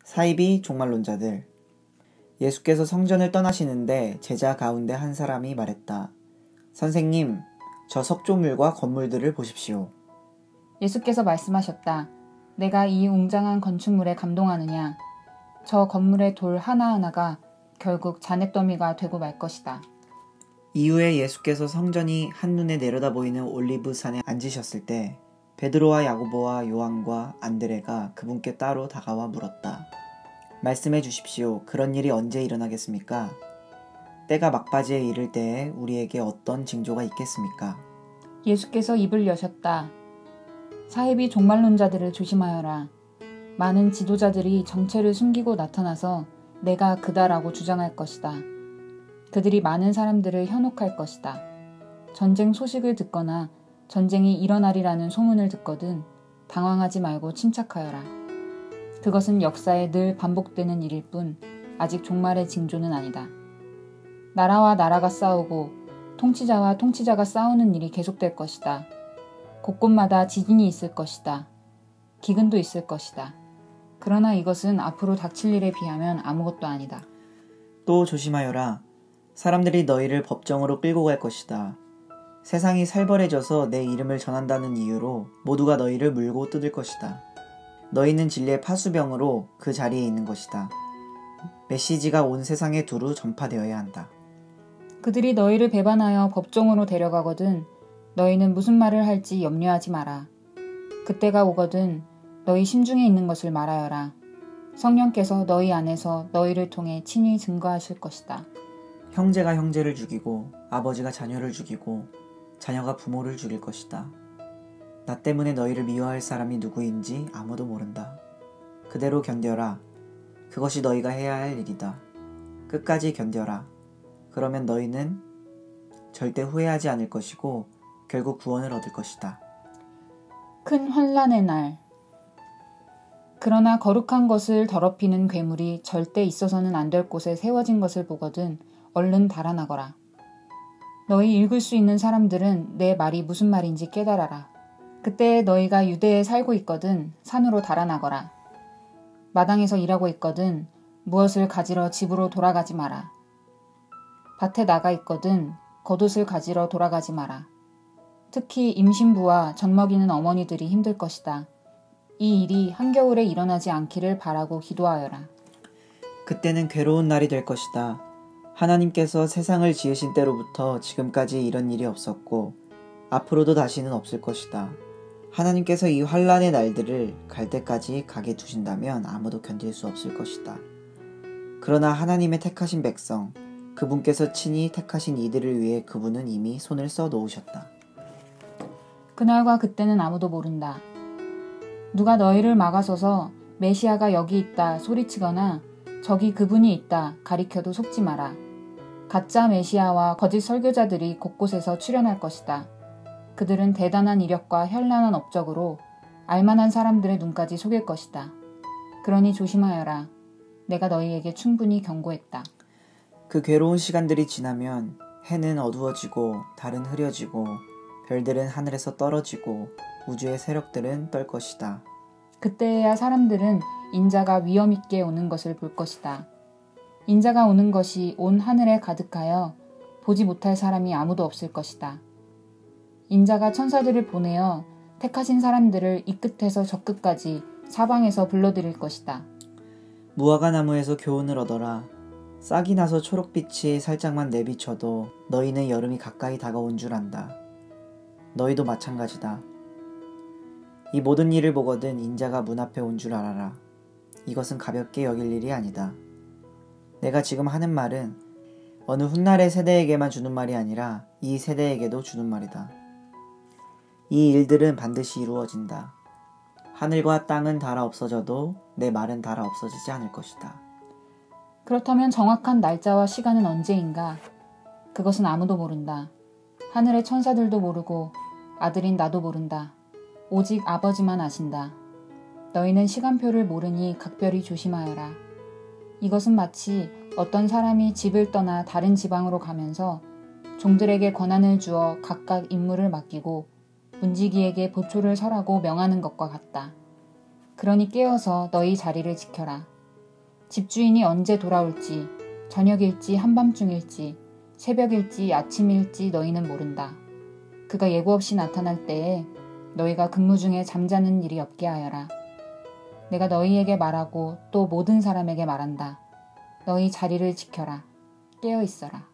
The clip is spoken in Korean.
사이비 종말론자들. 예수께서 성전을 떠나시는데 제자 가운데 한 사람이 말했다. 선생님, 저 석조물과 건물들을 보십시오. 예수께서 말씀하셨다. 내가 이 웅장한 건축물에 감동하느냐? 저 건물의 돌 하나하나가 결국 잔액더미가 되고 말 것이다. 이후에 예수께서 성전이 한눈에 내려다 보이는 올리브산에 앉으셨을 때 베드로와 야고보와 요한과 안드레가 그분께 따로 다가와 물었다. 말씀해 주십시오. 그런 일이 언제 일어나겠습니까? 때가 막바지에 이를 때에 우리에게 어떤 징조가 있겠습니까? 예수께서 입을 여셨다. 사이비 종말론자들을 조심하여라. 많은 지도자들이 정체를 숨기고 나타나서 내가 그다라고 주장할 것이다. 그들이 많은 사람들을 현혹할 것이다. 전쟁 소식을 듣거나 전쟁이 일어나리라는 소문을 듣거든 당황하지 말고 침착하여라. 그것은 역사에 늘 반복되는 일일 뿐 아직 종말의 징조는 아니다. 나라와 나라가 싸우고 통치자와 통치자가 싸우는 일이 계속될 것이다. 곳곳마다 지진이 있을 것이다. 기근도 있을 것이다. 그러나 이것은 앞으로 닥칠 일에 비하면 아무것도 아니다. 또 조심하여라. 사람들이 너희를 법정으로 끌고 갈 것이다. 세상이 살벌해져서 내 이름을 전한다는 이유로 모두가 너희를 물고 뜯을 것이다. 너희는 진리의 파수병으로 그 자리에 있는 것이다. 메시지가 온 세상에 두루 전파되어야 한다. 그들이 너희를 배반하여 법정으로 데려가거든 너희는 무슨 말을 할지 염려하지 마라. 그때가 오거든 너희 심중에 있는 것을 말하여라. 성령께서 너희 안에서 너희를 통해 친히 증거하실 것이다. 형제가 형제를 죽이고 아버지가 자녀를 죽이고 자녀가 부모를 죽일 것이다. 나 때문에 너희를 미워할 사람이 누구인지 아무도 모른다. 그대로 견뎌라. 그것이 너희가 해야 할 일이다. 끝까지 견뎌라. 그러면 너희는 절대 후회하지 않을 것이고 결국 구원을 얻을 것이다. 큰 환난의 날. 그러나 거룩한 것을 더럽히는 괴물이 절대 있어서는 안 될 곳에 세워진 것을 보거든 얼른 달아나거라. 너희 읽을 수 있는 사람들은 내 말이 무슨 말인지 깨달아라. 그때 너희가 유대에 살고 있거든 산으로 달아나거라. 마당에서 일하고 있거든 무엇을 가지러 집으로 돌아가지 마라. 밭에 나가 있거든 겉옷을 가지러 돌아가지 마라. 특히 임신부와 젖먹이는 어머니들이 힘들 것이다. 이 일이 한겨울에 일어나지 않기를 바라고 기도하여라. 그때는 괴로운 날이 될 것이다. 하나님께서 세상을 지으신 때로부터 지금까지 이런 일이 없었고 앞으로도 다시는 없을 것이다. 하나님께서 이 환난의 날들을 갈 때까지 가게 두신다면 아무도 견딜 수 없을 것이다. 그러나 하나님의 택하신 백성, 그분께서 친히 택하신 이들을 위해 그분은 이미 손을 써 놓으셨다. 그날과 그때는 아무도 모른다. 누가 너희를 막아서서 메시아가 여기 있다 소리치거나 저기 그분이 있다 가리켜도 속지 마라. 가짜 메시아와 거짓 설교자들이 곳곳에서 출현할 것이다. 그들은 대단한 이력과 현란한 업적으로 알만한 사람들의 눈까지 속일 것이다. 그러니 조심하여라. 내가 너희에게 충분히 경고했다. 그 괴로운 시간들이 지나면 해는 어두워지고 달은 흐려지고 별들은 하늘에서 떨어지고 우주의 세력들은 떨 것이다. 그때야 사람들은 인자가 위엄 있게 오는 것을 볼 것이다. 인자가 오는 것이 온 하늘에 가득하여 보지 못할 사람이 아무도 없을 것이다. 인자가 천사들을 보내어 택하신 사람들을 이 끝에서 저 끝까지 사방에서 불러들일 것이다. 무화과 나무에서 교훈을 얻어라. 싹이 나서 초록빛이 살짝만 내비쳐도 너희는 여름이 가까이 다가온 줄 안다. 너희도 마찬가지다. 이 모든 일을 보거든 인자가 문 앞에 온 줄 알아라. 이것은 가볍게 여길 일이 아니다. 내가 지금 하는 말은 어느 훗날의 세대에게만 주는 말이 아니라 이 세대에게도 주는 말이다. 이 일들은 반드시 이루어진다. 하늘과 땅은 닳아 없어져도 내 말은 닳아 없어지지 않을 것이다. 그렇다면 정확한 날짜와 시간은 언제인가? 그것은 아무도 모른다. 하늘의 천사들도 모르고 아들인 나도 모른다. 오직 아버지만 아신다. 너희는 시간표를 모르니 각별히 조심하여라. 이것은 마치 어떤 사람이 집을 떠나 다른 지방으로 가면서 종들에게 권한을 주어 각각 임무를 맡기고 문지기에게 보초를 설하고 명하는 것과 같다. 그러니 깨어서 너희 자리를 지켜라. 집주인이 언제 돌아올지, 저녁일지 한밤중일지, 새벽일지 아침일지 너희는 모른다. 그가 예고 없이 나타날 때에 너희가 근무 중에 잠자는 일이 없게 하여라. 내가 너희에게 말하고 또 모든 사람에게 말한다. 너희 자리를 지켜라. 깨어 있어라.